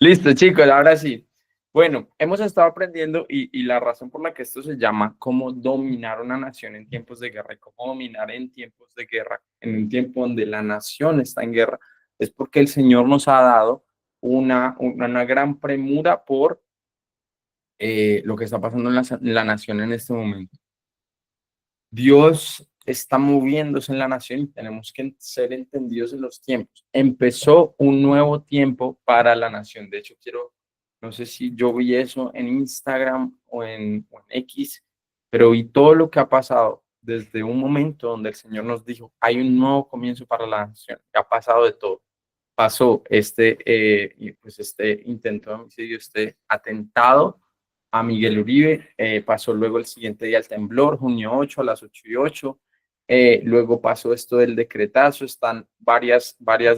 Listo, chicos, ahora sí. Bueno, hemos estado aprendiendo y la razón por la que esto se llama cómo dominar una nación en tiempos de guerra y cómo dominar en tiempos de guerra, en un tiempo donde la nación está en guerra, es porque el Señor nos ha dado una gran premura por lo que está pasando en la nación en este momento. Dios está moviéndose en la nación y tenemos que ser entendidos en los tiempos. Empezó un nuevo tiempo para la nación. De hecho, no sé si yo vi eso en Instagram o en X, pero vi todo lo que ha pasado desde un momento donde el Señor nos dijo, hay un nuevo comienzo para la nación. Ha pasado de todo. Pasó este intento de homicidio, este atentado a Miguel Uribe, pasó luego el siguiente día el temblor, junio 8 a las 8:08, luego pasó esto del decretazo, están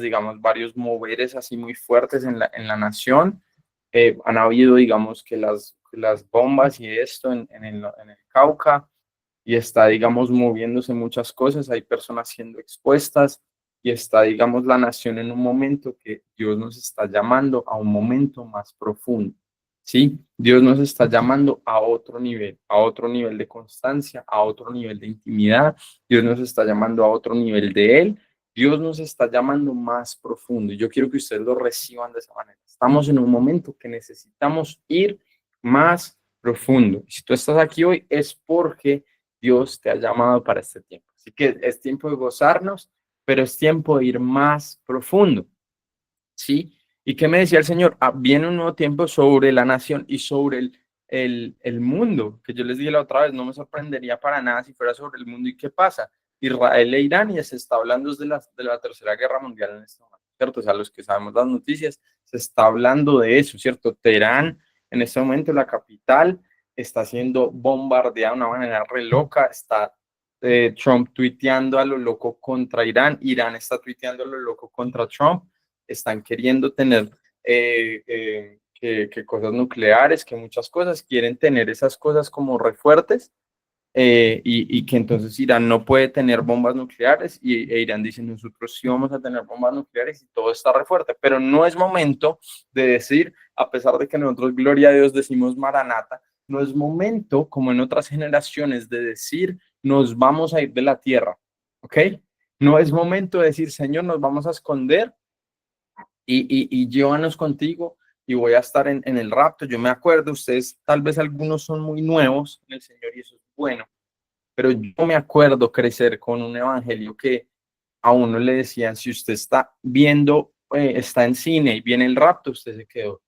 digamos, varios moveres así muy fuertes en la nación, han habido, digamos, que las bombas y esto en el Cauca, y está, digamos, moviéndose muchas cosas, hay personas siendo expuestas, y está, digamos, la nación en un momento que Dios nos está llamando a un momento más profundo. ¿Sí? Dios nos está llamando a otro nivel de constancia, a otro nivel de intimidad. Dios nos está llamando a otro nivel de Él. Dios nos está llamando más profundo. Y yo quiero que ustedes lo reciban de esa manera. Estamos en un momento que necesitamos ir más profundo. Si tú estás aquí hoy es porque Dios te ha llamado para este tiempo. Así que es tiempo de gozarnos, pero es tiempo de ir más profundo. ¿Sí? ¿Y qué me decía el Señor? Viene un nuevo tiempo sobre la nación y sobre el mundo, que yo les dije la otra vez, no me sorprendería para nada si fuera sobre el mundo. ¿Y qué pasa? Israel e Irán, y se está hablando de la Tercera Guerra Mundial en este momento, ¿cierto? O sea, los que sabemos las noticias, se está hablando de eso, ¿cierto? Teherán, en este momento, la capital, está siendo bombardeada de una manera re loca, está Trump tuiteando a lo loco contra Irán, Irán está tuiteando a lo loco contra Trump, están queriendo tener que cosas nucleares, que muchas cosas, quieren tener esas cosas como refuertes, y que entonces Irán no puede tener bombas nucleares e Irán dice nosotros sí vamos a tener bombas nucleares y todo está re fuerte, pero no es momento de decir, a pesar de que nosotros gloria a Dios decimos Maranata, no es momento como en otras generaciones de decir nos vamos a ir de la tierra, ¿ok? No es momento de decir Señor nos vamos a esconder y llévanos contigo y voy a estar en el rapto. Yo me acuerdo, ustedes tal vez algunos son muy nuevos en el Señor y eso es bueno, pero yo me acuerdo crecer con un evangelio que a uno le decían, si usted está viendo, está en cine y viene el rapto, usted se quedó.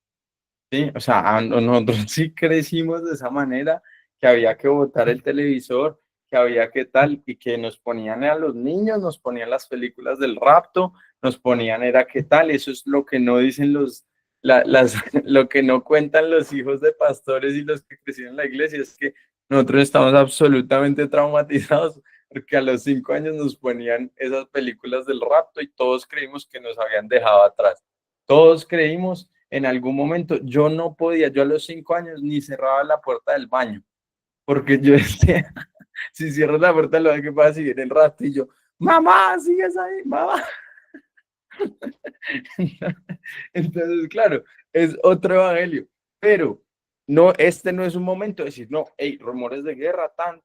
¿Sí? O sea, nosotros sí crecimos de esa manera, que había que botar el televisor, que había que tal, y que nos ponían a los niños, nos ponían las películas del rapto, nos ponían era qué tal, eso es lo que no dicen lo que no cuentan los hijos de pastores y los que crecieron en la iglesia, es que nosotros estamos absolutamente traumatizados, porque a los 5 años nos ponían esas películas del rapto y todos creímos que nos habían dejado atrás. Todos creímos en algún momento, yo no podía, yo a los 5 años ni cerraba la puerta del baño, porque yo decía, si cierro la puerta del baño, ¿qué pasa si viene el rato? Y yo, mamá, sigues ahí, mamá. Entonces, claro, es otro evangelio, pero no, este no es un momento de decir, no, hey, rumores de guerra, tan.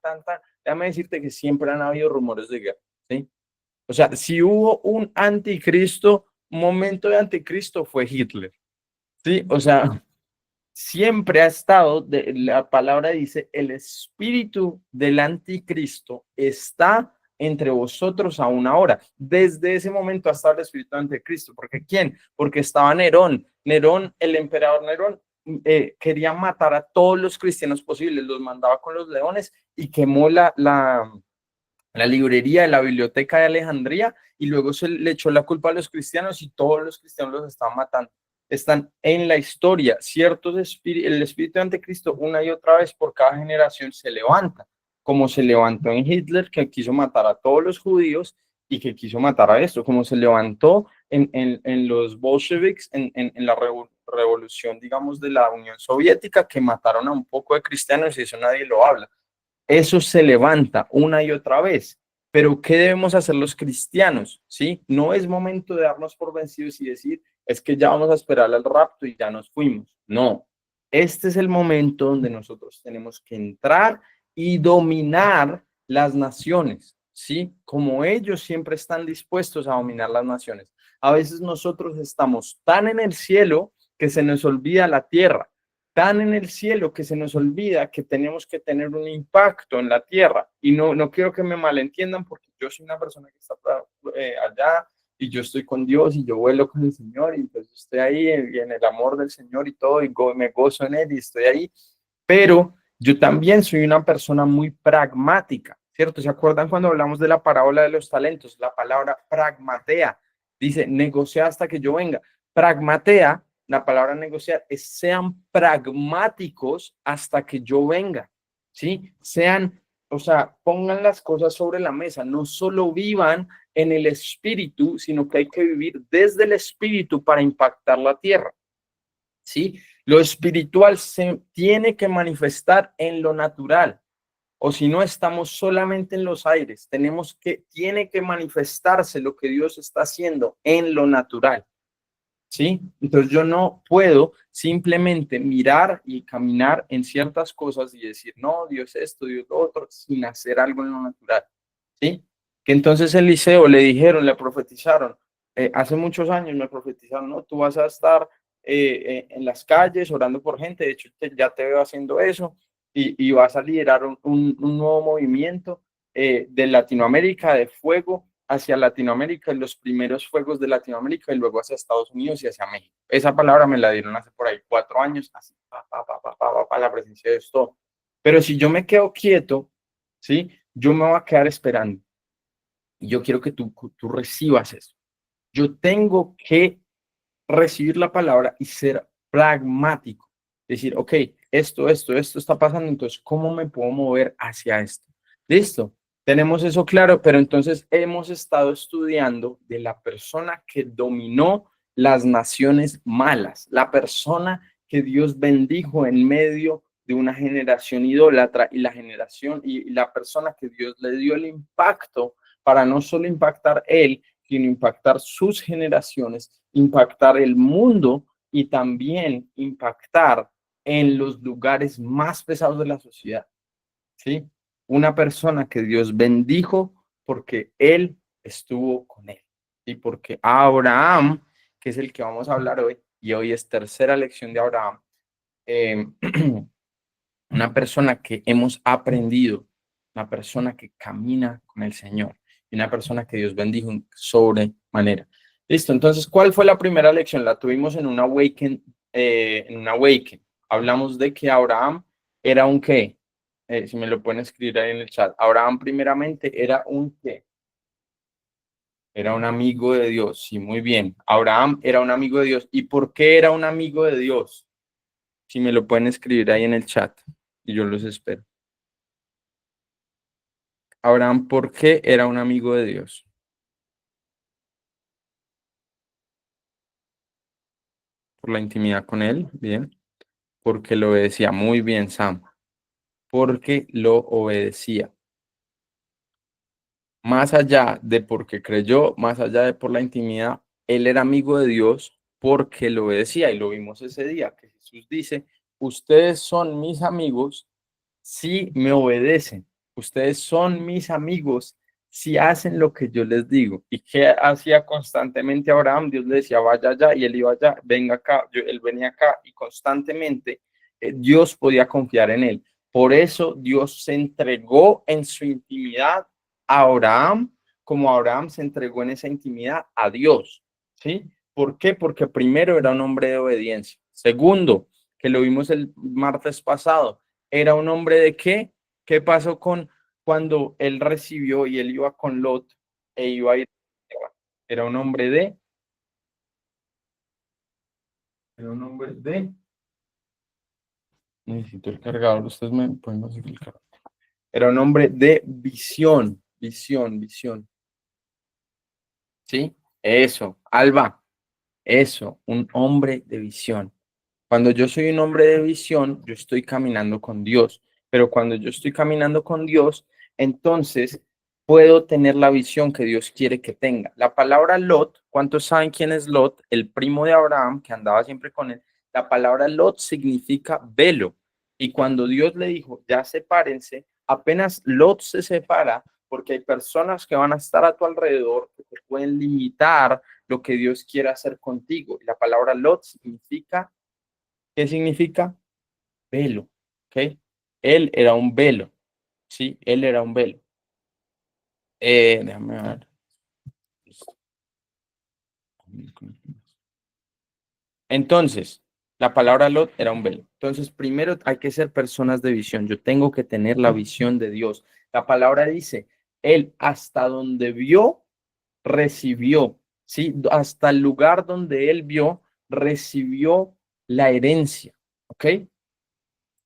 Déjame decirte que siempre han habido rumores de guerra, ¿sí? O sea, si hubo un anticristo, un momento de anticristo fue Hitler, ¿sí? O sea, siempre ha estado, la palabra dice, el espíritu del anticristo está entre vosotros aún ahora. Desde ese momento ha estado el espíritu del anticristo. ¿Porque quién? Porque estaba Nerón. Nerón, el emperador Nerón, quería matar a todos los cristianos posibles, los mandaba con los leones y quemó la librería de la biblioteca de Alejandría y luego se le echó la culpa a los cristianos y todos los cristianos los estaban matando. Están en la historia, el espíritu de anticristo una y otra vez por cada generación se levanta, como se levantó en Hitler, que quiso matar a todos los judíos y que quiso matar a esto, como se levantó en los bolcheviks, en la revolución, digamos, de la Unión Soviética, que mataron a un poco de cristianos y eso nadie lo habla. Eso se levanta una y otra vez. Pero ¿qué debemos hacer los cristianos? ¿Sí? No es momento de darnos por vencidos y decir, es que ya vamos a esperar al rapto y ya nos fuimos. No, este es el momento donde nosotros tenemos que entrar y dominar las naciones, ¿sí? Como ellos siempre están dispuestos a dominar las naciones. A veces nosotros estamos tan en el cielo que se nos olvida la tierra, tan en el cielo que se nos olvida que tenemos que tener un impacto en la tierra. Y no quiero que me malentiendan porque yo soy una persona que está allá y yo estoy con Dios y yo vuelo con el Señor y entonces estoy ahí en el amor del Señor y todo y me gozo en Él y estoy ahí, pero yo también soy una persona muy pragmática, ¿cierto? ¿Se acuerdan cuando hablamos de la parábola de los talentos? La palabra pragmatea dice negociar hasta que yo venga. Pragmatea, la palabra negociar, es sean pragmáticos hasta que yo venga, ¿sí? Sean, o sea, pongan las cosas sobre la mesa, no solo vivan en el espíritu, sino que hay que vivir desde el espíritu para impactar la tierra, ¿sí? Lo espiritual se tiene que manifestar en lo natural, o si no estamos solamente en los aires, tiene que manifestarse lo que Dios está haciendo en lo natural, ¿sí? Entonces yo no puedo simplemente mirar y caminar en ciertas cosas y decir, no, Dios esto, Dios lo otro, sin hacer algo en lo natural, ¿sí? Que entonces Eliseo le dijeron, le profetizaron, hace muchos años me profetizaron, no, tú vas a estar en las calles orando por gente, de hecho ya te veo haciendo eso, y vas a liderar un nuevo movimiento de Latinoamérica, de fuego, hacia Latinoamérica, los primeros fuegos de Latinoamérica y luego hacia Estados Unidos y hacia México. Esa palabra me la dieron hace por ahí 4 años, así, la presencia de esto. Pero si yo me quedo quieto, ¿sí? Yo me voy a quedar esperando. Y yo quiero que tú recibas eso. Yo tengo que recibir la palabra y ser pragmático. Decir, ok, esto está pasando, entonces, ¿cómo me puedo mover hacia esto? Listo, tenemos eso claro, pero entonces hemos estado estudiando de la persona que dominó las naciones malas, la persona que Dios bendijo en medio de una generación idólatra y la generación y la persona que Dios le dio el impacto para no solo impactar él, sino impactar sus generaciones, impactar el mundo y también impactar en los lugares más pesados de la sociedad, ¿sí? Una persona que Dios bendijo porque Él estuvo con él y porque Abraham, que es el que vamos a hablar hoy, y hoy es tercera lección de Abraham, eh, una persona que hemos aprendido, una persona que camina con el Señor y una persona que Dios bendijo sobremanera. Listo, entonces, ¿cuál fue la primera lección? La tuvimos en una Awaken, Hablamos de que Abraham era un qué. Si me lo pueden escribir ahí en el chat. Abraham primeramente era un qué. Era un amigo de Dios. Sí, muy bien. Abraham era un amigo de Dios. ¿Y por qué era un amigo de Dios? Si me lo pueden escribir ahí en el chat y yo los espero. Abraham, ¿por qué era un amigo de Dios? Por la intimidad con él, bien. Porque lo obedecía, muy bien, Sam. Porque lo obedecía. Más allá de porque creyó, más allá de por la intimidad, él era amigo de Dios porque lo obedecía. Y lo vimos ese día, que Jesús dice, ustedes son mis amigos si me obedecen. Ustedes son mis amigos si hacen lo que yo les digo. ¿Y qué hacía constantemente Abraham? Dios le decía, vaya allá, y él iba allá, venga acá, él venía acá, y constantemente Dios podía confiar en él. Por eso Dios se entregó en su intimidad a Abraham, como Abraham se entregó en esa intimidad a Dios. ¿Sí? ¿Por qué? Porque primero era un hombre de obediencia. Segundo, que lo vimos el martes pasado, era un hombre de qué? ¿Qué pasó con cuando él recibió y él iba con Lot e iba a ir? Era un hombre de, era un hombre de, necesito el cargador, ustedes me pueden hacer el cargador. Era un hombre de visión, visión. ¿Sí? Eso, Alba, eso, un hombre de visión. Cuando yo soy un hombre de visión, yo estoy caminando con Dios, pero cuando yo estoy caminando con Dios, entonces puedo tener la visión que Dios quiere que tenga. La palabra Lot, ¿cuántos saben quién es Lot? El primo de Abraham, que andaba siempre con él. La palabra Lot significa velo. Y cuando Dios le dijo, ya sepárense, apenas Lot se separa, porque hay personas que van a estar a tu alrededor que te pueden limitar lo que Dios quiere hacer contigo. Y la palabra Lot significa, ¿qué significa? Velo, ¿ok? Él era un velo, ¿sí? Él era un velo. Déjame ver. Entonces, la palabra Lot era un velo. Entonces, primero hay que ser personas de visión. Yo tengo que tener la visión de Dios. La palabra dice, él hasta donde vio, recibió, ¿sí? Hasta el lugar donde él vio, recibió la herencia, ¿ok?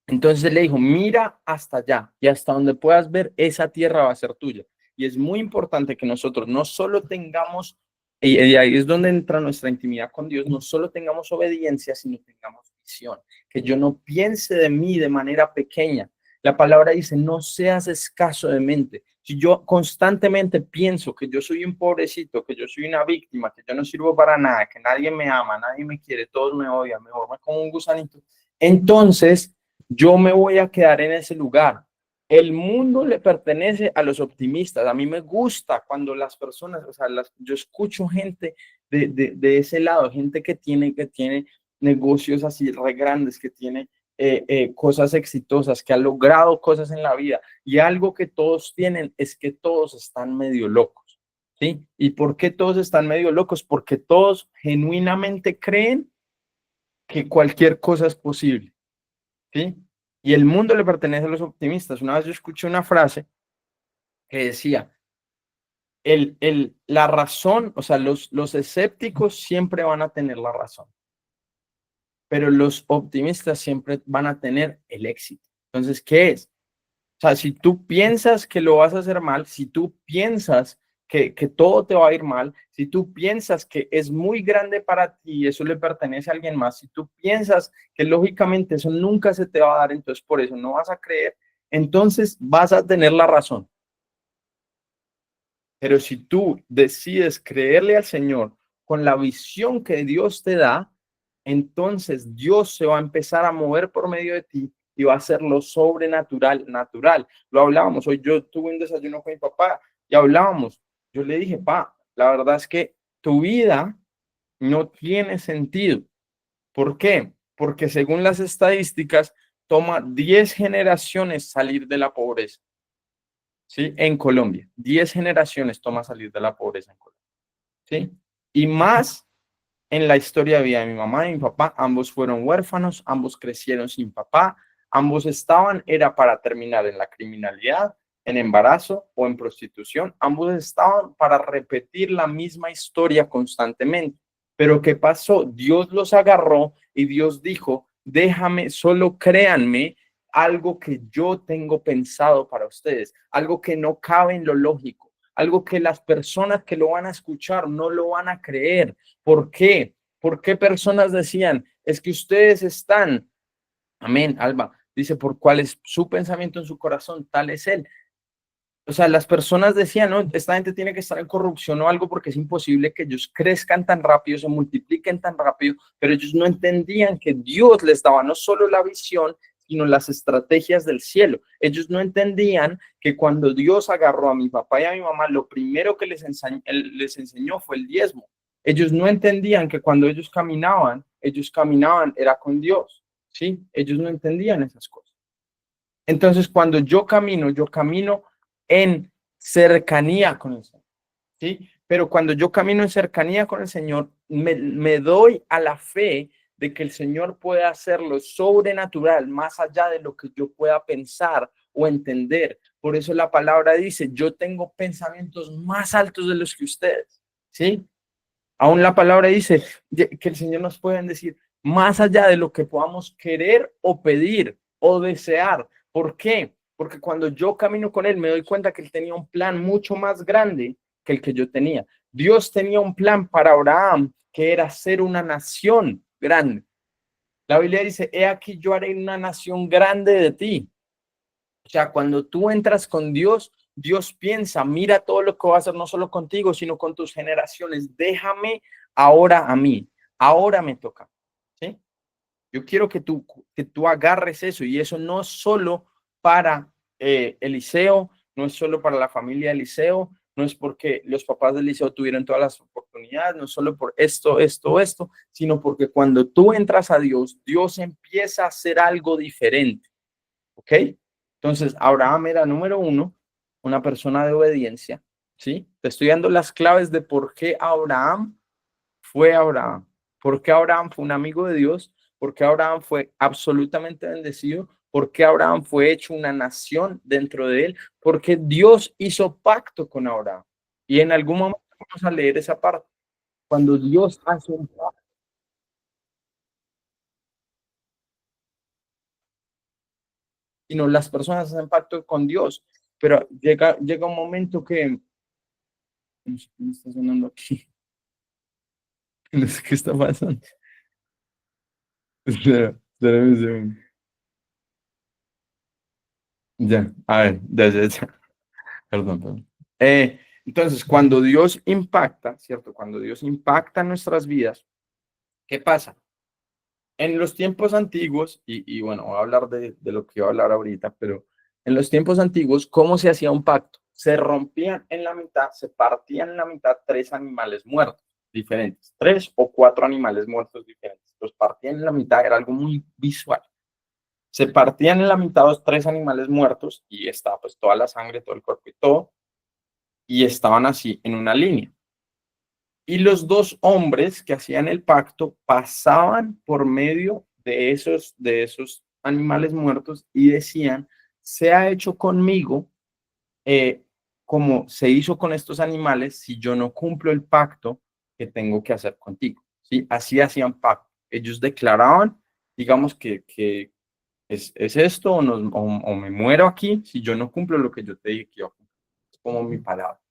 Entonces le dijo, mira hasta allá y hasta donde puedas ver, esa tierra va a ser tuya. Y es muy importante que nosotros no solo tengamos, y ahí es donde entra nuestra intimidad con Dios, no solo tengamos obediencia, sino tengamos visión. Que yo no piense de mí de manera pequeña. La palabra dice, no seas escaso de mente. Si yo constantemente pienso que yo soy un pobrecito, que yo soy una víctima, que yo no sirvo para nada, que nadie me ama, nadie me quiere, todos me odian, mejor me como un gusanito, entonces yo me voy a quedar en ese lugar. El mundo le pertenece a los optimistas. A mí me gusta cuando las personas, o sea, yo escucho gente de ese lado, gente que tiene negocios así re grandes, que tiene cosas exitosas, que ha logrado cosas en la vida. Y algo que todos tienen es que todos están medio locos, ¿sí? ¿Y por qué todos están medio locos? Porque todos genuinamente creen que cualquier cosa es posible. ¿Sí? Y el mundo le pertenece a los optimistas. Una vez yo escuché una frase que decía, la razón, o sea, los escépticos siempre van a tener la razón, pero los optimistas siempre van a tener el éxito. Entonces, ¿qué es? O sea, si tú piensas que lo vas a hacer mal, si tú piensas que todo te va a ir mal, si tú piensas que es muy grande para ti y eso le pertenece a alguien más, si tú piensas que lógicamente eso nunca se te va a dar, entonces por eso no vas a creer, entonces vas a tener la razón. Pero si tú decides creerle al Señor con la visión que Dios te da, entonces Dios se va a empezar a mover por medio de ti y va a hacer lo sobrenatural, natural. Lo hablábamos, hoy yo tuve un desayuno con mi papá y hablábamos. Yo le dije, pa, la verdad es que tu vida no tiene sentido. ¿Por qué? Porque según las estadísticas, toma 10 generaciones salir de la pobreza. ¿Sí? En Colombia. 10 generaciones toma salir de la pobreza en Colombia. ¿Sí? Y más en la historia de vida de mi mamá y mi papá, ambos fueron huérfanos, ambos crecieron sin papá, ambos estaban, era para terminar en la criminalidad, en embarazo o en prostitución, ambos estaban para repetir la misma historia constantemente. Pero ¿qué pasó? Dios los agarró y Dios dijo, déjame, solo créanme algo que yo tengo pensado para ustedes, algo que no cabe en lo lógico, algo que las personas que lo van a escuchar no lo van a creer. ¿Por qué? ¿Por qué personas decían, es que ustedes están, amén, Alba, dice, por cuál es su pensamiento en su corazón, tal es él? O sea, las personas decían, no, esta gente tiene que estar en corrupción o algo porque es imposible que ellos crezcan tan rápido, se multipliquen tan rápido, pero ellos no entendían que Dios les daba no solo la visión, sino las estrategias del cielo. Ellos no entendían que cuando Dios agarró a mi papá y a mi mamá, lo primero que les enseñó fue el diezmo. Ellos no entendían que cuando ellos caminaban era con Dios, ¿sí? Ellos no entendían esas cosas. Entonces, cuando yo camino en cercanía con el Señor, ¿sí? Pero cuando yo camino en cercanía con el Señor, me doy a la fe de que el Señor puede hacer lo sobrenatural más allá de lo que yo pueda pensar o entender. Por eso la palabra dice, yo tengo pensamientos más altos de los que ustedes, ¿sí? Aún la palabra dice que el Señor nos puede decir más allá de lo que podamos querer o pedir o desear. ¿Por qué? Porque cuando yo camino con Él me doy cuenta que Él tenía un plan mucho más grande que el que yo tenía. Dios tenía un plan para Abraham que era ser una nación grande. La Biblia dice, he aquí yo haré una nación grande de ti. O sea, cuando tú entras con Dios, Dios piensa, mira todo lo que va a hacer no solo contigo, sino con tus generaciones. Déjame ahora a mí, ahora me toca, ¿sí? Yo quiero que tú agarres eso, y eso no es solo para Eliseo, no es solo para la familia de Eliseo, no es porque los papás de Eliseo tuvieron todas las oportunidades, no es solo por esto, sino porque cuando tú entras a Dios, Dios empieza a hacer algo diferente, ¿ok? Entonces, Abraham era número uno, una persona de obediencia, ¿sí? Te estoy dando las claves de por qué Abraham fue Abraham. ¿Por qué Abraham fue un amigo de Dios? ¿Por qué Abraham fue absolutamente bendecido? ¿Por qué Abraham fue hecho una nación dentro de él? Porque Dios hizo pacto con Abraham. Y en algún momento vamos a leer esa parte. Cuando Dios hace un pacto, y no las personas hacen pacto con Dios, pero llega un momento que, no sé qué me está sonando aquí, no sé qué está pasando. Espérame un segundo. Ya, a ver, ya. Perdón. Entonces, cuando Dios impacta, ¿cierto? Cuando Dios impacta nuestras vidas, ¿qué pasa? En los tiempos antiguos, y bueno, voy a hablar de lo que voy a hablar ahorita, pero en los tiempos antiguos, ¿cómo se hacía un pacto? Se rompían en la mitad, se partían en la mitad tres animales muertos diferentes, tres o cuatro animales muertos diferentes. Los partían en la mitad, era algo muy visual. Se partían en la mitad los tres animales muertos y estaba pues toda la sangre, todo el cuerpo y todo, y estaban así en una línea. Y los dos hombres que hacían el pacto pasaban por medio de esos animales muertos y decían, se ha hecho conmigo como se hizo con estos animales si yo no cumplo el pacto que tengo que hacer contigo. ¿Sí? Así hacían pacto. Ellos declaraban, digamos que es esto o me muero aquí si yo no cumplo lo que yo te dije que yo cumplo. Es como mi palabra.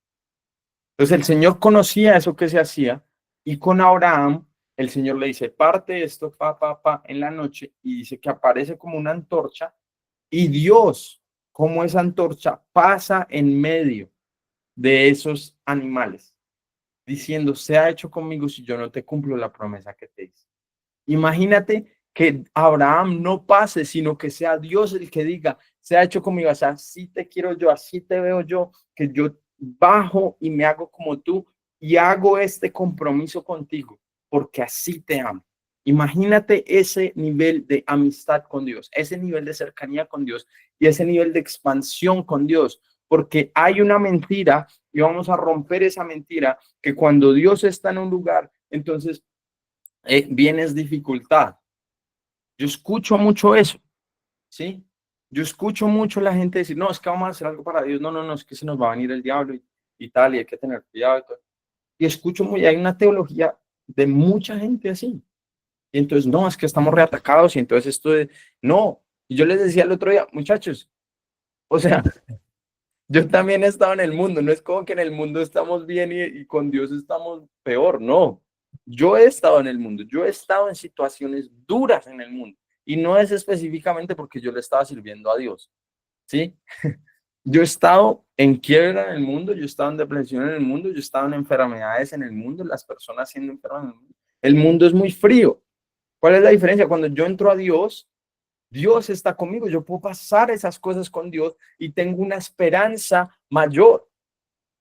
Entonces el Señor conocía eso que se hacía, y con Abraham el Señor le dice, parte esto, en la noche, y dice que aparece como una antorcha, y Dios, como esa antorcha, pasa en medio de esos animales, diciendo, se ha hecho conmigo si yo no te cumplo la promesa que te hice. Imagínate que Abraham no pase, sino que sea Dios el que diga, se ha hecho conmigo, o sea, así te quiero yo, así te veo yo, que yo bajo y me hago como tú y hago este compromiso contigo, porque así te amo. Imagínate ese nivel de amistad con Dios, ese nivel de cercanía con Dios y ese nivel de expansión con Dios, porque hay una mentira y vamos a romper esa mentira, que cuando Dios está en un lugar, entonces vienes dificultad. Yo escucho mucho eso, ¿sí? Yo escucho mucho la gente decir, no, es que vamos a hacer algo para Dios, no, es que se nos va a venir el diablo y tal, y hay que tener cuidado y todo. Y escucho muy, hay una teología de mucha gente así. Y entonces, no, es que estamos reatacados y entonces esto de, no. Y yo les decía el otro día, muchachos, o sea, yo también he estado en el mundo, no es como que en el mundo estamos bien y con Dios estamos peor, no. Yo he estado en el mundo, yo he estado en situaciones duras en el mundo, y no es específicamente porque yo le estaba sirviendo a Dios, ¿sí? Yo he estado en quiebra en el mundo, yo he estado en depresión en el mundo, yo he estado en enfermedades en el mundo, las personas siendo enfermas en el mundo. El mundo es muy frío. ¿Cuál es la diferencia? Cuando yo entro a Dios, Dios está conmigo, yo puedo pasar esas cosas con Dios y tengo una esperanza mayor,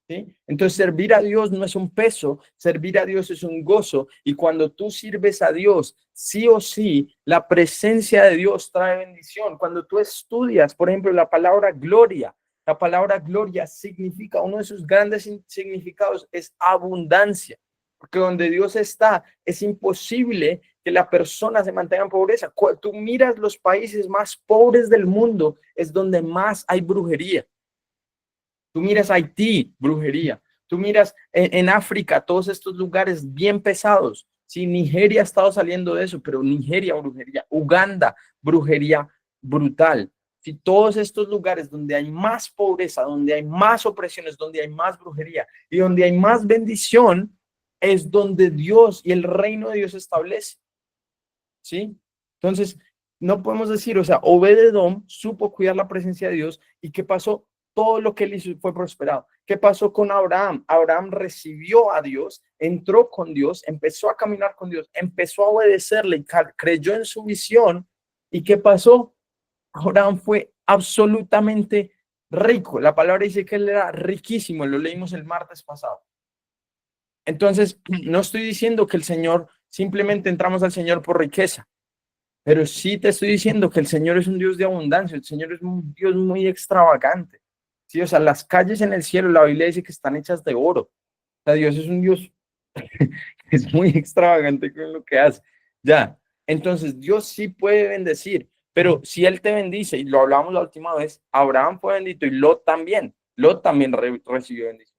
¿sí? Entonces, servir a Dios no es un peso, servir a Dios es un gozo, y cuando tú sirves a Dios, sí o sí, la presencia de Dios trae bendición. Cuando tú estudias, por ejemplo, la palabra gloria significa, uno de sus grandes significados es abundancia, porque donde Dios está, es imposible que la persona se mantenga en pobreza. Tú miras los países más pobres del mundo, es donde más hay brujería. Tú miras Haití, brujería. Tú miras en África, todos estos lugares bien pesados. Sí, Nigeria ha estado saliendo de eso, pero Nigeria, brujería. Uganda, brujería brutal. Si todos estos lugares donde hay más pobreza, donde hay más opresiones, donde hay más brujería y donde hay más bendición, es donde Dios y el reino de Dios establece. ¿Sí? Entonces, no podemos decir, o sea, Obed-Edom supo cuidar la presencia de Dios, ¿y qué pasó? todo lo que él hizo fue prosperado. ¿Qué pasó con Abraham? Abraham recibió a Dios, entró con Dios, empezó a caminar con Dios, empezó a obedecerle y creyó en su visión. ¿Y qué pasó? Abraham fue absolutamente rico. La palabra dice que él era riquísimo, lo leímos el martes pasado. Entonces, no estoy diciendo que el Señor, simplemente entramos al Señor por riqueza, pero sí te estoy diciendo que el Señor es un Dios de abundancia, el Señor es un Dios muy extravagante. Sí, o sea, las calles en el cielo, la Biblia dice que están hechas de oro. O sea, Dios es un Dios que es muy extravagante con lo que hace. Ya, entonces Dios sí puede bendecir, pero si Él te bendice, y lo hablamos la última vez, Abraham fue bendito y Lot también. Lot también recibió bendición.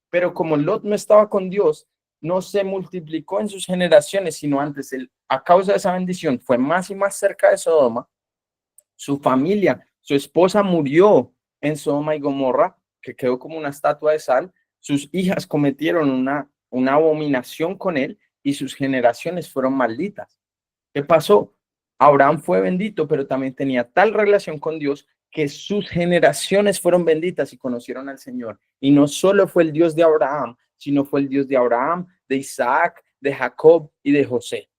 Pero como Lot no estaba con Dios, no se multiplicó en sus generaciones, sino antes, él, a causa de esa bendición, fue más y más cerca de Sodoma. Su familia, su esposa murió en Sodoma y Gomorra, que quedó como una estatua de sal. Sus hijas cometieron una abominación con él y sus generaciones fueron malditas. ¿Qué pasó? Abraham fue bendito, pero también tenía tal relación con Dios que sus generaciones fueron benditas y conocieron al Señor. Y no solo fue el Dios de Abraham, sino fue el Dios de Abraham, de Isaac, de Jacob y de José.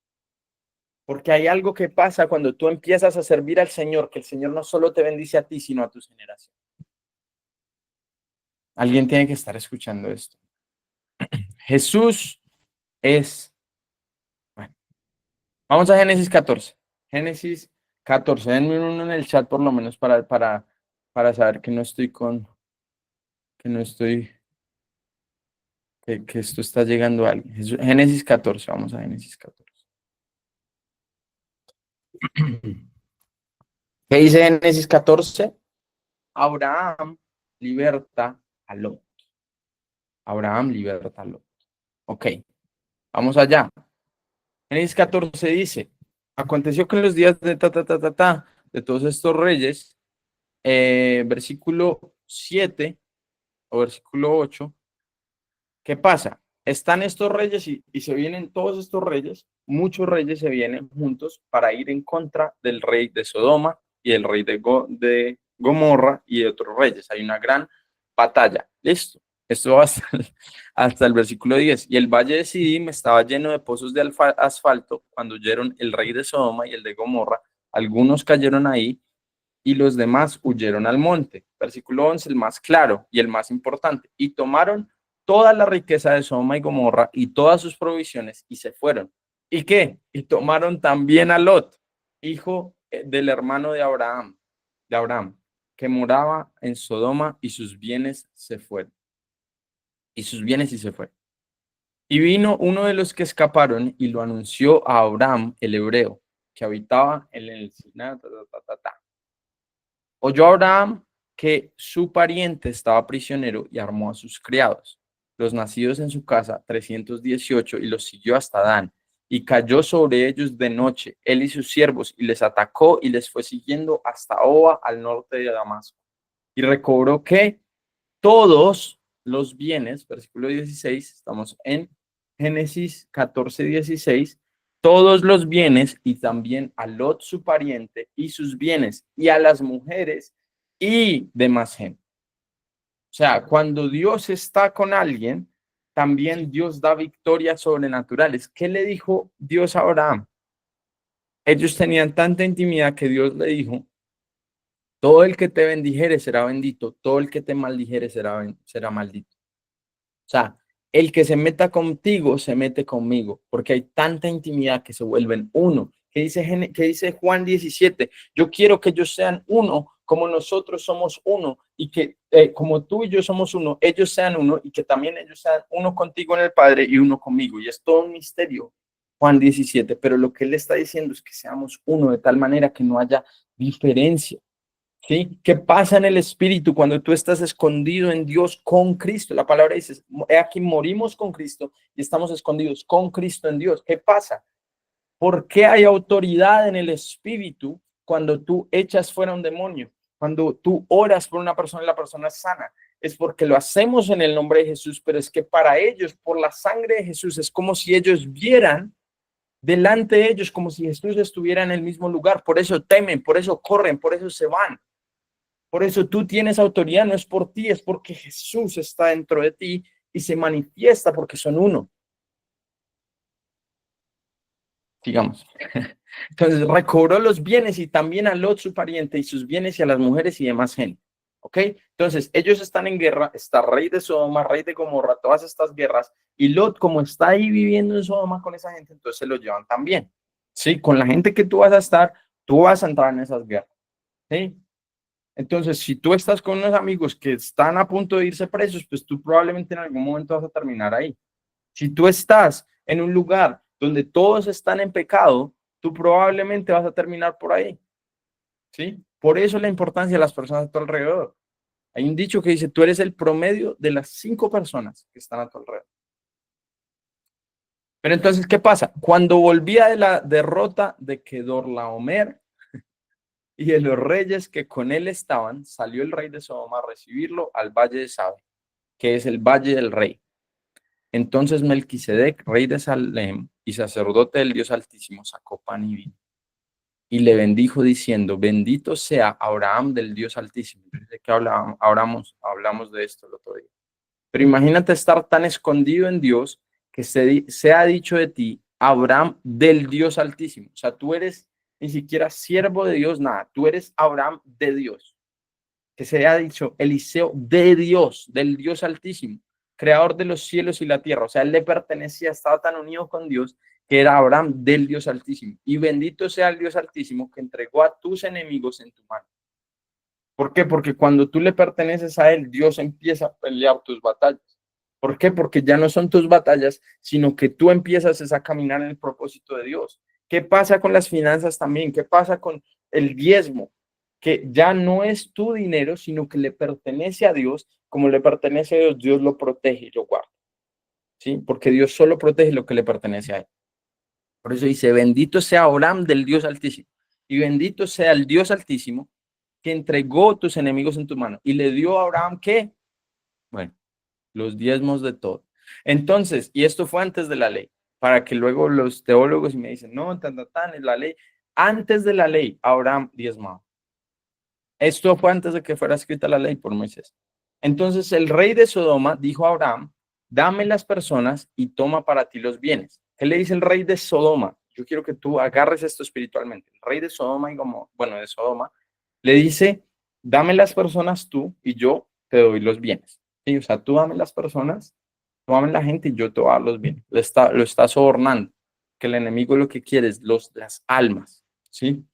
Porque hay algo que pasa cuando tú empiezas a servir al Señor, que el Señor no solo te bendice a ti, sino a tus generaciones. Alguien tiene que estar escuchando esto. Jesús es... Bueno, vamos a Génesis 14. Génesis 14. Denme uno en el chat por lo menos para saber que no estoy que esto está llegando a alguien. Génesis 14, vamos a Génesis 14. ¿Qué dice Génesis 14? Abraham liberta a Lot. Abraham liberta a Lot. Ok, vamos allá. Génesis 14 dice, aconteció que en los días de todos estos reyes, versículo 7 o versículo 8, ¿qué pasa? Están estos reyes y se vienen todos estos reyes, muchos reyes se vienen juntos para ir en contra del rey de Sodoma y el rey de Gomorra y de otros reyes. Hay una gran batalla. Listo. Esto va hasta el versículo 10. Y el valle de Sidim estaba lleno de pozos de asfalto cuando huyeron el rey de Sodoma y el de Gomorra. Algunos cayeron ahí y los demás huyeron al monte. Versículo 11, el más claro y el más importante. Y tomaron toda la riqueza de Sodoma y Gomorra y todas sus provisiones y se fueron. ¿Y qué? Y tomaron también a Lot, hijo del hermano de Abraham, que moraba en Sodoma y sus bienes se fueron. Y sus bienes y se fueron. Y vino uno de los que escaparon y lo anunció a Abraham, el hebreo, que habitaba en el Sinaí. Oyó Abraham que su pariente estaba prisionero y armó a sus criados, los nacidos en su casa, 318, y los siguió hasta Dan. Y cayó sobre ellos de noche, él y sus siervos, y les atacó y les fue siguiendo hasta Oba, al norte de Damasco. Y recobró que todos los bienes, versículo 16, estamos en Génesis 14, 16, todos los bienes y también a Lot su pariente y sus bienes y a las mujeres y demás gente. O sea, cuando Dios está con alguien, también Dios da victorias sobrenaturales. ¿Qué le dijo Dios a Abraham? Ellos tenían tanta intimidad que Dios le dijo, todo el que te bendijere será bendito, todo el que te maldijere será maldito. O sea, el que se meta contigo se mete conmigo, porque hay tanta intimidad que se vuelven uno. ¿Qué dice Juan 17? Yo quiero que ellos sean uno como nosotros somos uno y que como tú y yo somos uno, ellos sean uno y que también ellos sean uno contigo en el Padre y uno conmigo. Y es todo un misterio, Juan 17, pero lo que él está diciendo es que seamos uno de tal manera que no haya diferencia. ¿Sí? ¿Qué pasa en el espíritu cuando tú estás escondido en Dios con Cristo? La palabra dice, aquí morimos con Cristo y estamos escondidos con Cristo en Dios. ¿Qué pasa? ¿Por qué hay autoridad en el espíritu cuando tú echas fuera un demonio? Cuando tú oras por una persona y la persona es sana. Es porque lo hacemos en el nombre de Jesús, pero es que para ellos, por la sangre de Jesús, es como si ellos vieran delante de ellos, como si Jesús estuviera en el mismo lugar. Por eso temen, por eso corren, por eso se van. Por eso tú tienes autoridad, no es por ti, es porque Jesús está dentro de ti y se manifiesta porque son uno. Digamos. Entonces recobró los bienes y también a Lot, su pariente, y sus bienes y a las mujeres y demás gente. ¿Ok? Entonces ellos están en guerra, está rey de Sodoma, rey de Gomorra, todas estas guerras, y Lot, como está ahí viviendo en Sodoma con esa gente, entonces se lo llevan también. ¿Sí? Con la gente que tú vas a estar, tú vas a entrar en esas guerras. ¿Sí? Entonces, si tú estás con unos amigos que están a punto de irse presos, pues tú probablemente en algún momento vas a terminar ahí. Si tú estás en un lugar donde todos están en pecado, tú probablemente vas a terminar por ahí, ¿sí? Por eso la importancia de las personas a tu alrededor. Hay un dicho que dice, tú eres el promedio de las 5 personas que están a tu alrededor. Pero entonces, ¿qué pasa? Cuando volvía de la derrota de Kedorlaomer y de los reyes que con él estaban, salió el rey de Sodoma a recibirlo al valle de Sabe, que es el valle del rey. Entonces Melquisedec, rey de Salem y sacerdote del Dios Altísimo, sacó pan y vino y le bendijo diciendo, bendito sea Abraham del Dios Altísimo. ¿De qué hablamos de esto el otro día? Pero imagínate estar tan escondido en Dios que se ha dicho de ti, Abraham del Dios Altísimo. O sea, tú eres ni siquiera siervo de Dios, nada. Tú eres Abraham de Dios. Que se ha dicho Eliseo de Dios, del Dios Altísimo, creador de los cielos y la tierra. O sea, él le pertenecía, estaba tan unido con Dios que era Abraham del Dios Altísimo. Y bendito sea el Dios Altísimo que entregó a tus enemigos en tu mano. ¿Por qué? Porque cuando tú le perteneces a él, Dios empieza a pelear tus batallas. ¿Por qué? Porque ya no son tus batallas, sino que tú empiezas a caminar en el propósito de Dios. ¿Qué pasa con las finanzas también? ¿Qué pasa con el diezmo? Que ya no es tu dinero, sino que le pertenece a Dios. Como le pertenece a Dios, Dios lo protege y lo guarda. ¿Sí? Porque Dios solo protege lo que le pertenece a él. Por eso dice, bendito sea Abraham del Dios Altísimo. Y bendito sea el Dios Altísimo que entregó tus enemigos en tu mano. Y le dio a Abraham, ¿qué? Bueno, los diezmos de todo. Entonces, y esto fue antes de la ley, para que luego los teólogos me dicen, no, es la ley. Antes de la ley, Abraham diezmaba. Esto fue antes de que fuera escrita la ley por Moisés. Entonces el rey de Sodoma dijo a Abraham, dame las personas y toma para ti los bienes. ¿Qué le dice el rey de Sodoma? Yo quiero que tú agarres esto espiritualmente. El rey de Sodoma y como, bueno, de Sodoma, le dice, dame las personas tú y yo te doy los bienes. ¿Sí? O sea, tú dame las personas, tú dame la gente y yo te voy a dar los bienes. Lo está sobornando, que el enemigo lo que quiere es las almas, ¿sí?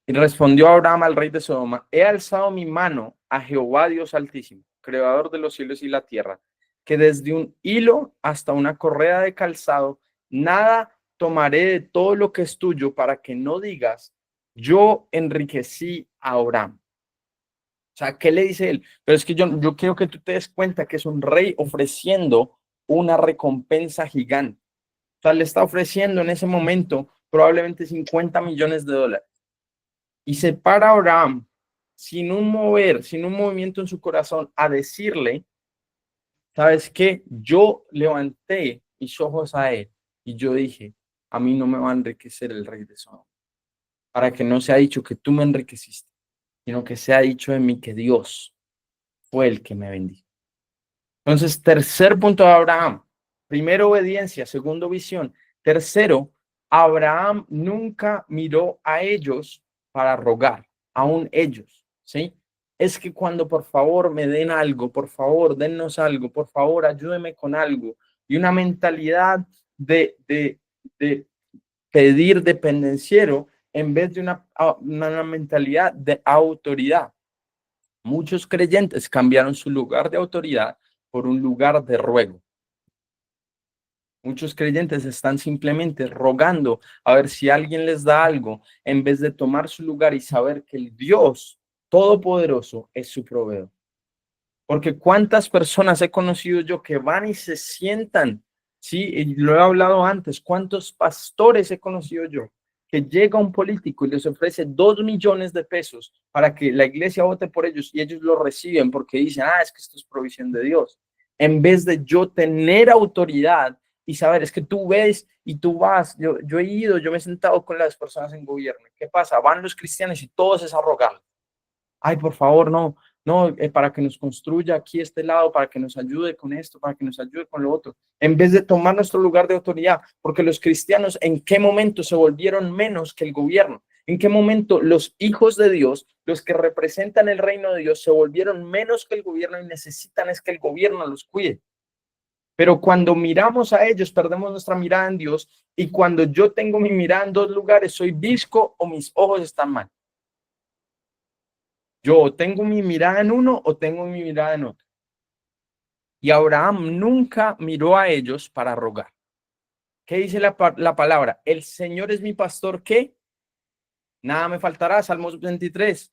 Y respondió Abraham al rey de Sodoma, he alzado mi mano a Jehová Dios Altísimo, creador de los cielos y la tierra, que desde un hilo hasta una correa de calzado, nada tomaré de todo lo que es tuyo para que no digas, yo enriquecí a Abraham. O sea, ¿qué le dice él? Pero es que yo quiero que tú te des cuenta que es un rey ofreciendo una recompensa gigante. O sea, le está ofreciendo en ese momento probablemente 50 millones de dólares. Y se para Abraham sin un mover, sin un movimiento en su corazón, a decirle, ¿sabes qué? Yo levanté mis ojos a él y yo dije, a mí no me va a enriquecer el rey de Sodoma. Para que no sea dicho que tú me enriqueciste, sino que sea dicho de mí que Dios fue el que me bendijo. Entonces, tercer punto de Abraham. Primero, obediencia. Segundo, visión. Tercero, Abraham nunca miró a ellos para rogar, aún ellos, ¿sí? Es que cuando por favor me den algo, por favor, dennos algo, por favor, ayúdeme con algo. Y una mentalidad de pedir dependenciero en vez de una mentalidad de autoridad. Muchos creyentes cambiaron su lugar de autoridad por un lugar de ruego. Muchos creyentes están simplemente rogando a ver si alguien les da algo en vez de tomar su lugar y saber que el Dios Todopoderoso es su proveedor. Porque cuántas personas he conocido yo que van y se sientan, sí, y lo he hablado antes, cuántos pastores he conocido yo que llega un político y les ofrece 2 millones de pesos para que la iglesia vote por ellos y ellos lo reciben porque dicen, es que esto es provisión de Dios. En vez de yo tener autoridad y saber, es que tú ves y tú vas, yo he ido, yo me he sentado con las personas en gobierno. ¿Qué pasa? Van los cristianos y todos es arrogante. Ay, por favor, no, no, para que nos construya aquí este lado, para que nos ayude con esto, para que nos ayude con lo otro, en vez de tomar nuestro lugar de autoridad, porque los cristianos, ¿en qué momento se volvieron menos que el gobierno? ¿En qué momento los hijos de Dios, los que representan el reino de Dios, se volvieron menos que el gobierno y necesitan es que el gobierno los cuide? Pero cuando miramos a ellos, perdemos nuestra mirada en Dios, y cuando yo tengo mi mirada en dos lugares, soy visco o mis ojos están mal. Yo tengo mi mirada en uno o tengo mi mirada en otro. Y Abraham nunca miró a ellos para rogar. ¿Qué dice la palabra? El Señor es mi pastor, ¿qué? Nada me faltará, Salmos 23.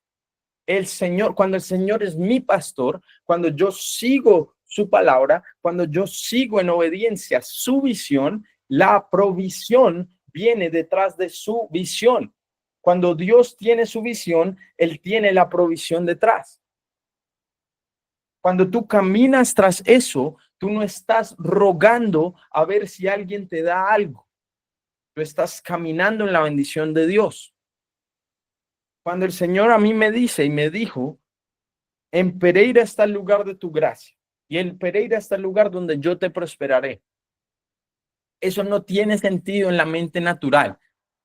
El Señor, cuando el Señor es mi pastor, cuando yo sigo su palabra, cuando yo sigo en obediencia su visión, la provisión viene detrás de su visión. Cuando Dios tiene su visión, Él tiene la provisión detrás. Cuando tú caminas tras eso, tú no estás rogando a ver si alguien te da algo. Tú estás caminando en la bendición de Dios. Cuando el Señor a mí me dice y me dijo, en Pereira está el lugar de tu gracia y en Pereira está el lugar donde yo te prosperaré. Eso no tiene sentido en la mente natural.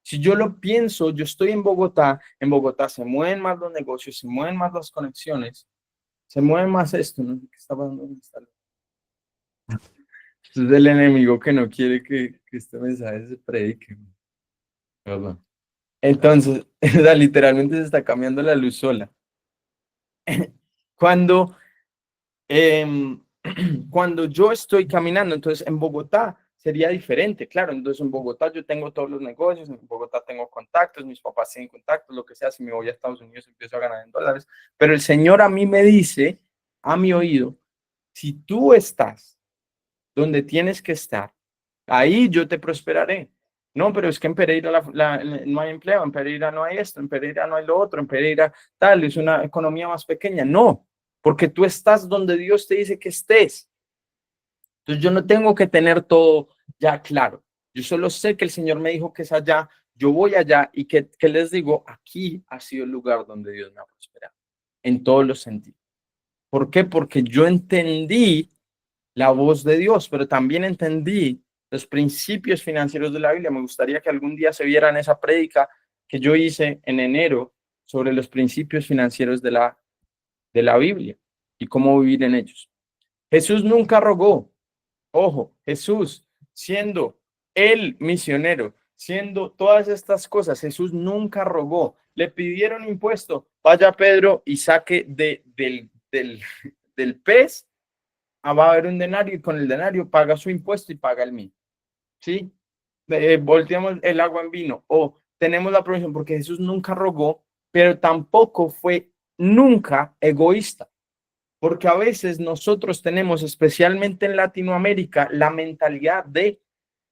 Si yo lo pienso, yo estoy en Bogotá se mueven más los negocios, se mueven más las conexiones, se mueve más esto, no sé qué está pasando. Es el enemigo que no quiere que este mensaje se predique. Perdón. Entonces, literalmente se está cambiando la luz sola. Cuando, eh, cuando yo estoy caminando, entonces en Bogotá sería diferente, claro. Entonces en Bogotá yo tengo todos los negocios, en Bogotá tengo contactos, mis papás tienen contactos, lo que sea. Si me voy a Estados Unidos empiezo a ganar en dólares. Pero el Señor a mí me dice, a mi oído, si tú estás donde tienes que estar, ahí yo te prosperaré. No, pero es que en Pereira no hay empleo, en Pereira no hay esto, en Pereira no hay lo otro, en Pereira tal, es una economía más pequeña. No, porque tú estás donde Dios te dice que estés. Entonces yo no tengo que tener todo ya claro. Yo solo sé que el Señor me dijo que es allá, yo voy allá y que les digo, aquí ha sido el lugar donde Dios me ha prosperado, en todos los sentidos. ¿Por qué? Porque yo entendí la voz de Dios, pero también entendí los principios financieros de la Biblia. Me gustaría que algún día se vieran esa prédica que yo hice en enero sobre los principios financieros de la Biblia y cómo vivir en ellos. Jesús nunca rogó. Ojo, Jesús, siendo el misionero, siendo todas estas cosas, Jesús nunca rogó. Le pidieron impuesto, vaya Pedro y saque del pez, va a haber un denario y con el denario paga su impuesto y paga el mío. ¿Sí? Volteamos el agua en vino o tenemos la provisión, porque Jesús nunca rogó, pero tampoco fue nunca egoísta. Porque a veces nosotros tenemos, especialmente en Latinoamérica, la mentalidad de,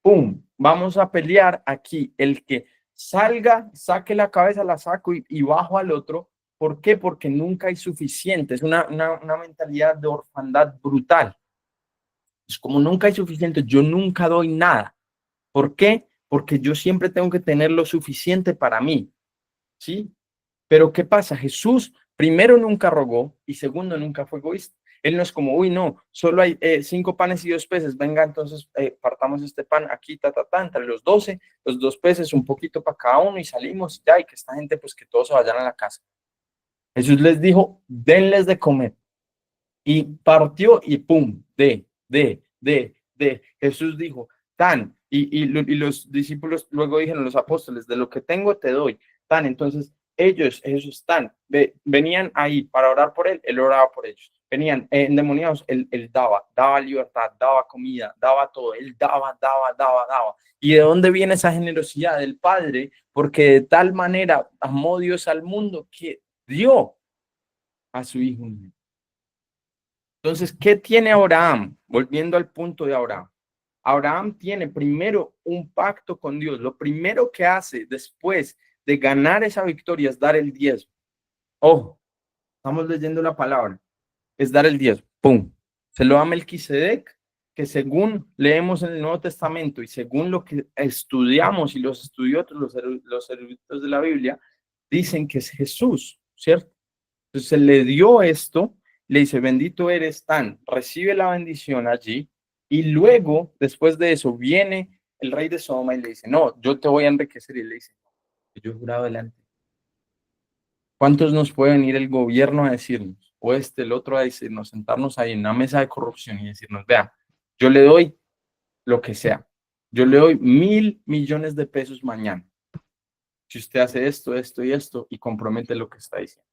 ¡pum!, vamos a pelear aquí. El que salga, saque la cabeza, la saco y bajo al otro. ¿Por qué? Porque nunca hay suficiente. Es una mentalidad de orfandad brutal. Es como nunca hay suficiente, yo nunca doy nada. ¿Por qué? Porque yo siempre tengo que tener lo suficiente para mí. ¿Sí? Pero ¿qué pasa? Jesús, primero, nunca rogó y segundo, nunca fue egoísta. Él no es como, uy, no, solo hay 5 panes y 2 peces. Venga, entonces partamos este pan aquí, entre los 12, los 2 peces, un poquito para cada uno y salimos ya, y que esta gente, pues que todos se vayan a la casa. Jesús les dijo, denles de comer. Y partió y pum, Jesús dijo, tan, y los discípulos luego dijeron, los apóstoles, de lo que tengo te doy, tan. Entonces ellos están, venían ahí para orar por él oraba por ellos. Venían endemoniados, él daba libertad, daba comida, daba todo, él daba. ¿Y de dónde viene esa generosidad? Del Padre, porque de tal manera amó Dios al mundo que dio a su Hijo. Entonces, ¿qué tiene Abraham? Volviendo al punto de Abraham. Abraham tiene primero un pacto con Dios. Lo primero que hace después de ganar esa victoria es dar el diezmo. Ojo, estamos leyendo la palabra. Es dar el diezmo. ¡Pum! Se lo da Melquisedec, que según leemos en el Nuevo Testamento y según lo que estudiamos y los estudiosos, los eruditos de la Biblia, dicen que es Jesús, ¿cierto? Entonces se le dio esto, le dice, bendito eres tan, recibe la bendición allí, y luego, después de eso, viene el rey de Sodoma y le dice, no, yo te voy a enriquecer, y le dice, yo he jurado delante. ¿Cuántos nos puede venir el gobierno a decirnos, o el otro a decirnos, sentarnos ahí en una mesa de corrupción y decirnos, vea, yo le doy lo que sea, yo le doy 1.000 millones de pesos mañana, si usted hace esto, esto y esto, y compromete lo que está diciendo?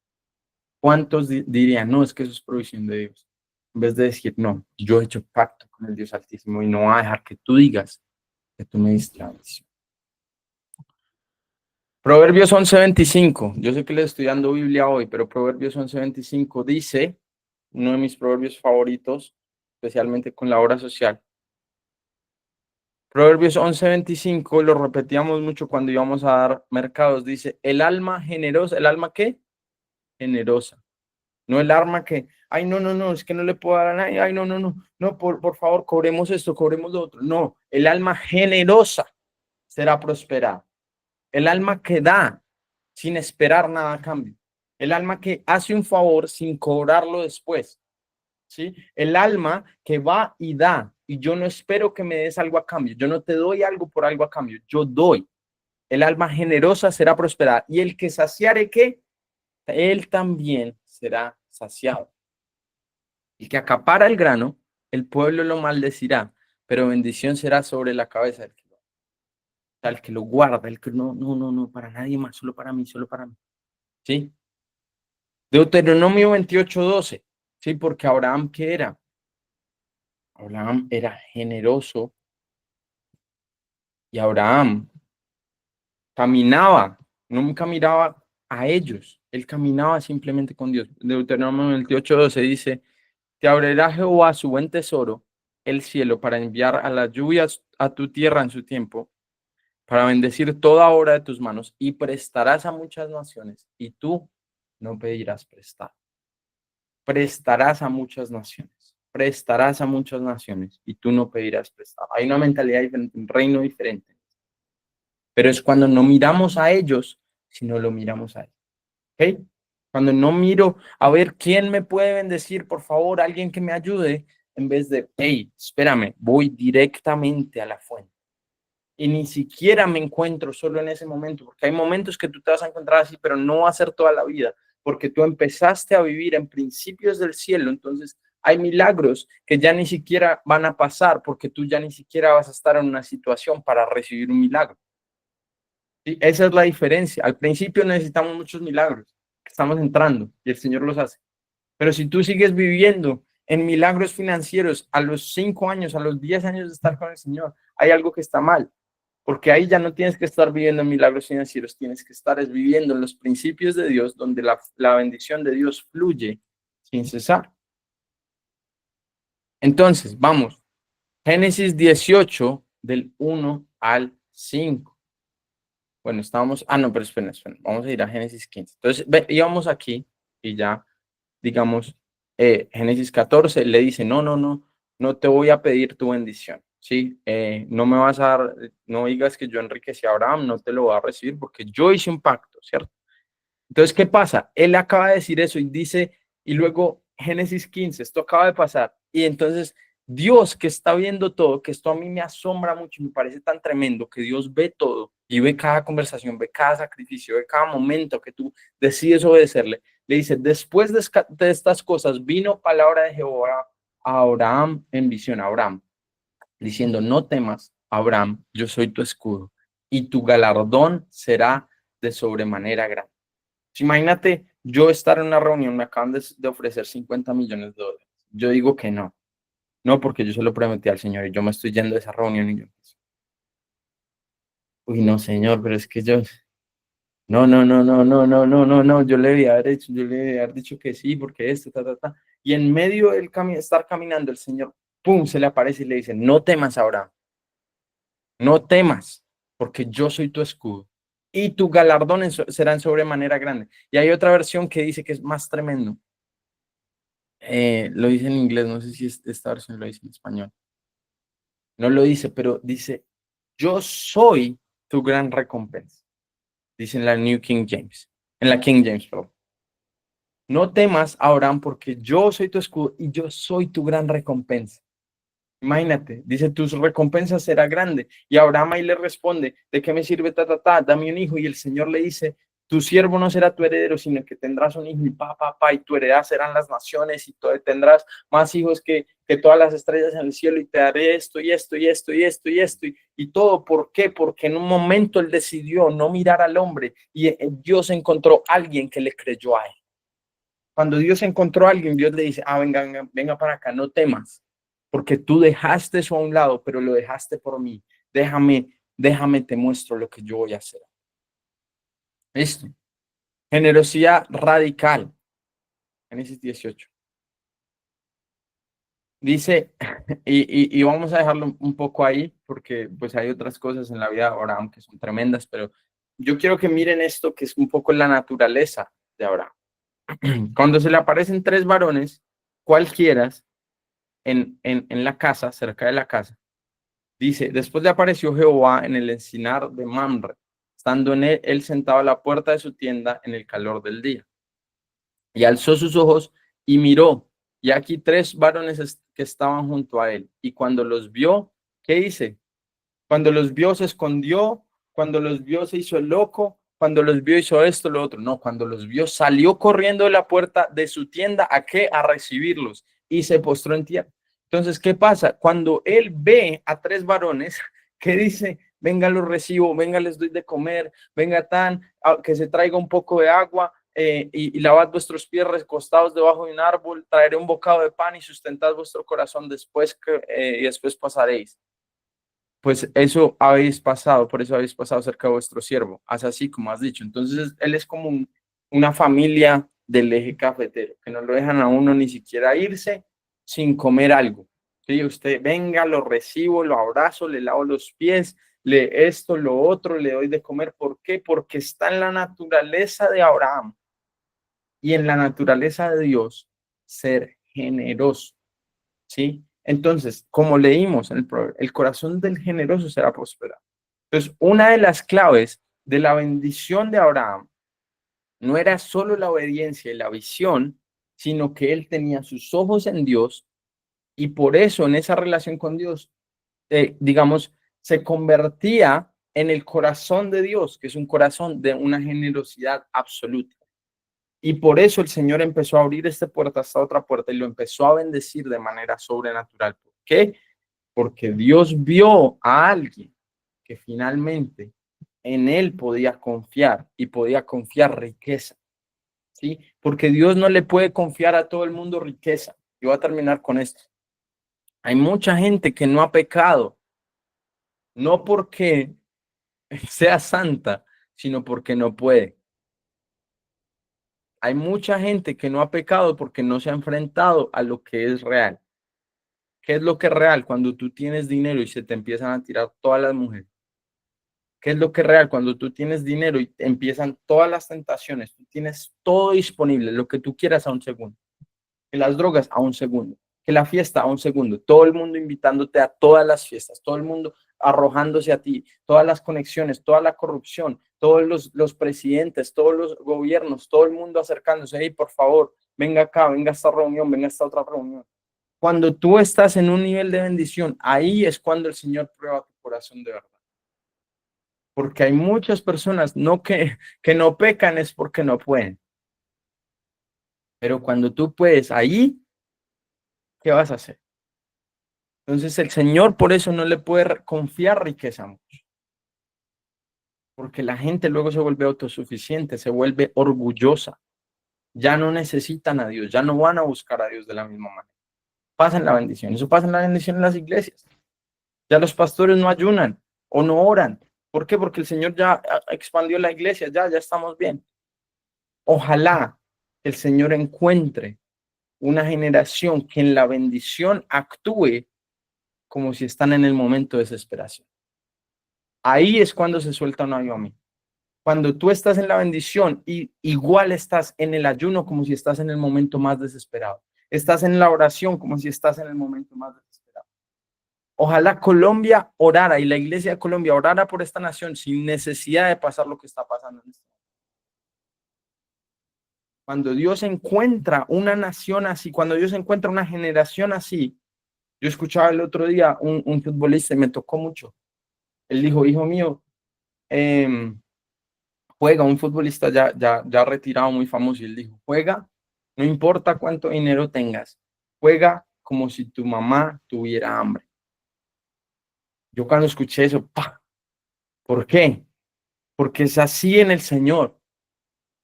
¿Cuántos dirían, no, es que eso es provisión de Dios? En vez de decir, no, yo he hecho pacto con el Dios Altísimo y no voy a dejar que tú digas que tú me diste la bendición. Proverbios 11:25. Yo sé que le estoy dando Biblia hoy, pero Proverbios 11:25 dice, uno de mis proverbios favoritos, especialmente con la obra social. Proverbios 11:25, lo repetíamos mucho cuando íbamos a dar mercados, dice, el alma generosa, ¿el alma qué? Generosa. No el arma que, ay, no, no, no, es que no le puedo dar a nadie, ay, no, no, no, no, por favor, cobremos esto, cobremos lo otro. No, el alma generosa será prosperada. El alma que da sin esperar nada a cambio. El alma que hace un favor sin cobrarlo después. ¿Sí? El alma que va y da, y yo no espero que me des algo a cambio. Yo no te doy algo por algo a cambio, yo doy. El alma generosa será prosperada. Y el que saciare, ¿qué? Él también será saciado. El que acapara el grano, el pueblo lo maldecirá, pero bendición será sobre la cabeza del que lo, o sea, el que lo guarda, el que no, no, no, no, para nadie más, solo para mí, solo para mí. ¿Sí? Deuteronomio 28:12. Sí, porque Abraham, ¿qué era? Abraham era generoso y Abraham caminaba, nunca miraba a ellos, él caminaba simplemente con Dios. Deuteronomio 28:12 dice, te abrirá Jehová su buen tesoro, el cielo, para enviar a las lluvias a tu tierra en su tiempo, para bendecir toda obra de tus manos, y prestarás a muchas naciones, y tú no pedirás prestado. Prestarás a muchas naciones, prestarás a muchas naciones, y tú no pedirás prestado. Hay una mentalidad diferente, un reino diferente, pero es cuando no miramos a ellos, sino lo miramos a él. ¿Ok? Cuando no miro a ver quién me puede bendecir, por favor, alguien que me ayude, en vez de, hey, espérame, voy directamente a la fuente. Y ni siquiera me encuentro solo en ese momento, porque hay momentos que tú te vas a encontrar así, pero no va a ser toda la vida, porque tú empezaste a vivir en principios del cielo, entonces hay milagros que ya ni siquiera van a pasar, porque tú ya ni siquiera vas a estar en una situación para recibir un milagro. ¿Sí? Esa es la diferencia. Al principio necesitamos muchos milagros, estamos entrando y el Señor los hace. Pero si tú sigues viviendo en milagros financieros a los 5 años, a los 10 años de estar con el Señor, hay algo que está mal, porque ahí ya no tienes que estar viviendo en milagros financieros, tienes que estar viviendo en los principios de Dios, donde la bendición de Dios fluye sin cesar. Entonces, vamos, Génesis 18 del 1 al 5. Bueno, estábamos, no, pero esperen, vamos a ir a Génesis 15. Entonces, íbamos aquí y ya, digamos, Génesis 14 le dice, no, no, no, no te voy a pedir tu bendición, ¿sí? No me vas a dar, no digas que yo enriquecí a Abraham, no te lo voy a recibir porque yo hice un pacto, ¿cierto? Entonces, ¿qué pasa? Él acaba de decir eso y dice, y luego Génesis 15, esto acaba de pasar, y entonces Dios que está viendo todo, que esto a mí me asombra mucho, me parece tan tremendo, que Dios ve todo y ve cada conversación, ve cada sacrificio, ve cada momento que tú decides obedecerle. Le dice, después de estas cosas vino palabra de Jehová a Abraham en visión, a Abraham, diciendo, no temas, Abraham, yo soy tu escudo, y tu galardón será de sobremanera grande. Imagínate yo estar en una reunión, me acaban de ofrecer 50 millones de dólares. Yo digo que no, no porque yo se lo prometí al Señor y yo me estoy yendo de esa reunión y yo, uy, no, Señor, pero es que yo, no, no, no, no, no, no, no, no, no, yo le debía haber hecho, yo le debía haber dicho que sí, porque esto, ta, ta, ta. Y en medio del estar caminando, el Señor, pum, se le aparece y le dice, no temas, Abraham, no temas, porque yo soy tu escudo y tu galardón será en sobremanera grande. Y hay otra versión que dice que es más tremendo. Lo dice en inglés, no sé si esta versión lo dice en español. No lo dice, pero dice, yo soy tu gran recompensa. Dice en la New King James, en la King James, perdón. no temas, Abraham, porque yo soy tu escudo y yo soy tu gran recompensa. Imagínate, dice, tu recompensa será grande. Y Abraham ahí le responde, ¿de qué me sirve, dame un hijo? Y el Señor le dice, tu siervo no será tu heredero, sino que tendrás un hijo y y tu heredad serán las naciones y tendrás más hijos que todas las estrellas en el cielo y te daré esto y esto y esto y esto y esto y todo. ¿Por qué? Porque en un momento él decidió no mirar al hombre y Dios encontró a alguien que le creyó a él. Cuando Dios encontró a alguien, Dios le dice, venga, venga, venga para acá, no temas, porque tú dejaste eso a un lado, pero lo dejaste por mí. Déjame, te muestro lo que yo voy a hacer. Listo. Generosidad radical. Génesis 18. Dice, y vamos a dejarlo un poco ahí, porque pues hay otras cosas en la vida de Abraham que son tremendas, pero yo quiero que miren esto, que es un poco la naturaleza de Abraham. Cuando se le aparecen tres varones, cualquiera, en la casa, cerca de la casa, dice, después le apareció Jehová en el encinar de Mamre, estando en él sentado a la puerta de su tienda en el calor del día. Y alzó sus ojos y miró, y aquí tres varones que estaban junto a él. Y cuando los vio, ¿qué dice? Cuando los vio se escondió, cuando los vio se hizo el loco, cuando los vio hizo esto, lo otro. No, cuando los vio salió corriendo de la puerta de su tienda, ¿a qué? A recibirlos y se postró en tierra. Entonces, ¿qué pasa? Cuando él ve a tres varones que dice, venga, los recibo, venga, les doy de comer, venga, que se traiga un poco de agua, y lavad vuestros pies recostados debajo de un árbol, traeré un bocado de pan y sustentad vuestro corazón y después pasaréis. Pues eso habéis pasado, por eso habéis pasado cerca de vuestro siervo, haz así como has dicho. Entonces él es como una familia del eje cafetero, que no lo dejan a uno ni siquiera irse sin comer algo. ¿Sí? Usted venga, lo recibo, lo abrazo, le lavo los pies, le esto, lo otro, le doy de comer. ¿Por qué? Porque está en la naturaleza de Abraham y en la naturaleza de Dios ser generoso. ¿Sí? Entonces, como leímos en el proverbio, el corazón del generoso será prosperado. Entonces, una de las claves de la bendición de Abraham no era solo la obediencia y la visión, sino que él tenía sus ojos en Dios y por eso en esa relación con Dios, digamos, se convertía en el corazón de Dios, que es un corazón de una generosidad absoluta. Y por eso el Señor empezó a abrir esta puerta hasta otra puerta y lo empezó a bendecir de manera sobrenatural. ¿Por qué? Porque Dios vio a alguien que finalmente en él podía confiar y podía confiar riqueza. ¿Sí? Porque Dios no le puede confiar a todo el mundo riqueza. Y voy a terminar con esto. Hay mucha gente que no ha pecado, no porque sea santa, sino porque no puede. Hay mucha gente que no ha pecado porque no se ha enfrentado a lo que es real. ¿Qué es lo que es real? Cuando tú tienes dinero y se te empiezan a tirar todas las mujeres. ¿Qué es lo que es real? Cuando tú tienes dinero y empiezan todas las tentaciones, tú tienes todo disponible, lo que tú quieras a un segundo. Que las drogas a un segundo, que la fiesta a un segundo, todo el mundo invitándote a todas las fiestas, todo el mundo arrojándose a ti, todas las conexiones, toda la corrupción, todos los presidentes, todos los gobiernos, todo el mundo acercándose, hey, por favor, venga acá, venga a esta reunión, venga a esta otra reunión. Cuando tú estás en un nivel de bendición, ahí es cuando el Señor prueba tu corazón de verdad. Porque hay muchas personas que no pecan es porque no pueden. Pero cuando tú puedes, ahí, ¿qué vas a hacer? Entonces el Señor por eso no le puede confiar riqueza mucho. Porque la gente luego se vuelve autosuficiente, se vuelve orgullosa. Ya no necesitan a Dios, ya no van a buscar a Dios de la misma manera. Pasan la bendición. Eso pasa en la bendición en las iglesias. Ya los pastores no ayunan o no oran. ¿Por qué? Porque el Señor ya expandió la iglesia, ya estamos bien. Ojalá el Señor encuentre una generación que en la bendición actúe como si están en el momento de desesperación. Ahí es cuando se suelta un avivamiento. Cuando tú estás en la bendición y igual estás en el ayuno como si estás en el momento más desesperado. Estás en la oración como si estás en el momento más desesperado. Ojalá Colombia orara y la iglesia de Colombia orara por esta nación sin necesidad de pasar lo que está pasando en este momento. Cuando Dios encuentra una nación así, cuando Dios encuentra una generación así, yo escuchaba el otro día un futbolista y me tocó mucho. Él dijo, hijo mío, juega un futbolista ya retirado, muy famoso, y él dijo, juega, no importa cuánto dinero tengas, juega como si tu mamá tuviera hambre. Yo cuando escuché eso, ¡pah! ¿Por qué? Porque es así en el Señor,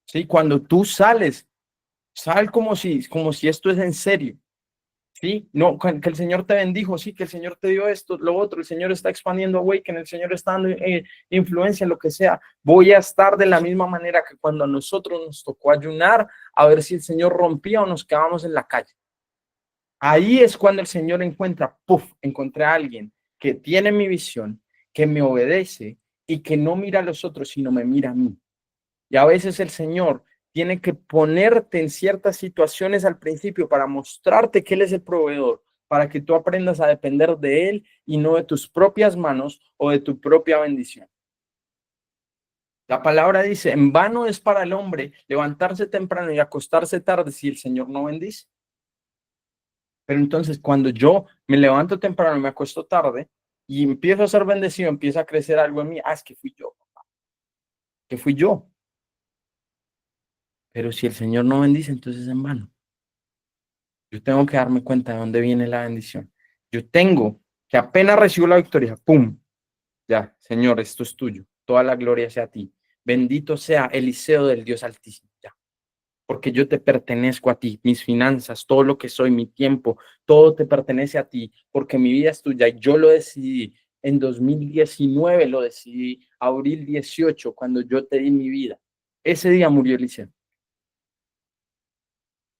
¿sí? Cuando tú sales, sal como si esto es en serio. Sí, no, que el Señor te bendijo, sí, que el Señor te dio esto, lo otro, el Señor está expandiendo Awaken, el Señor está dando influencia, lo que sea. Voy a estar de la misma manera que cuando a nosotros nos tocó ayunar a ver si el Señor rompía o nos quedábamos en la calle. Ahí es cuando el Señor encuentra, puff, encontré a alguien que tiene mi visión, que me obedece y que no mira a los otros, sino me mira a mí. Y a veces el Señor tiene que ponerte en ciertas situaciones al principio para mostrarte que Él es el proveedor, para que tú aprendas a depender de Él y no de tus propias manos o de tu propia bendición. La palabra dice, en vano es para el hombre levantarse temprano y acostarse tarde si el Señor no bendice. Pero entonces cuando yo me levanto temprano y me acuesto tarde y empiezo a ser bendecido, empieza a crecer algo en mí, es que fui yo, que fui yo. Pero si el Señor no bendice, entonces es en vano. Yo tengo que darme cuenta de dónde viene la bendición. Yo tengo que apenas recibo la victoria, ¡pum! Ya, Señor, esto es tuyo. Toda la gloria sea a ti. Bendito sea Eliseo del Dios Altísimo. Ya, porque yo te pertenezco a ti. Mis finanzas, todo lo que soy, mi tiempo, todo te pertenece a ti, porque mi vida es tuya y yo lo decidí. En 2019 lo decidí, abril 18, cuando yo te di mi vida. Ese día murió Eliseo.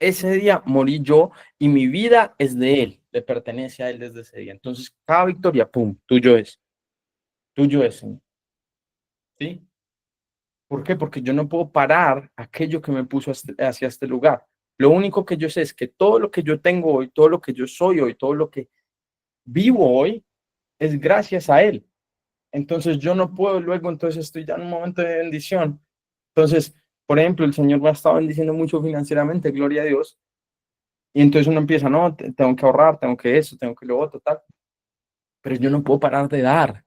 Ese día morí yo y mi vida es de Él, le pertenece a Él desde ese día. Entonces, cada victoria, pum, tuyo es, Señor. ¿Sí? ¿Por qué? Porque yo no puedo parar aquello que me puso hacia este lugar. Lo único que yo sé es que todo lo que yo tengo hoy, todo lo que yo soy hoy, todo lo que vivo hoy, es gracias a Él. Entonces, yo no puedo luego, entonces estoy ya en un momento de bendición. Entonces, por ejemplo, el Señor me ha estado bendiciendo mucho financieramente, gloria a Dios. Y entonces uno empieza, no, tengo que ahorrar, tengo que eso, tengo que lo otro, tal. Pero yo no puedo parar de dar,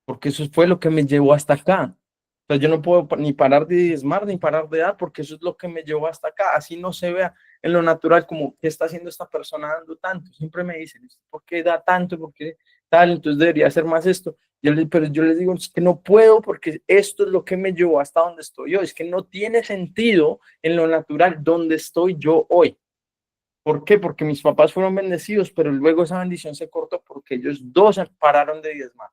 porque eso fue lo que me llevó hasta acá. O sea, yo no puedo ni parar de diezmar, ni parar de dar, porque eso es lo que me llevó hasta acá. Así no se vea en lo natural como, ¿qué está haciendo esta persona dando tanto? Siempre me dicen, ¿por qué da tanto? ¿Por qué tal? Entonces debería hacer más esto. Pero yo les digo, es que no puedo porque esto es lo que me llevó hasta donde estoy yo. Es que no tiene sentido en lo natural donde estoy yo hoy. ¿Por qué? Porque mis papás fueron bendecidos, pero luego esa bendición se cortó porque ellos dos se pararon de diezmar,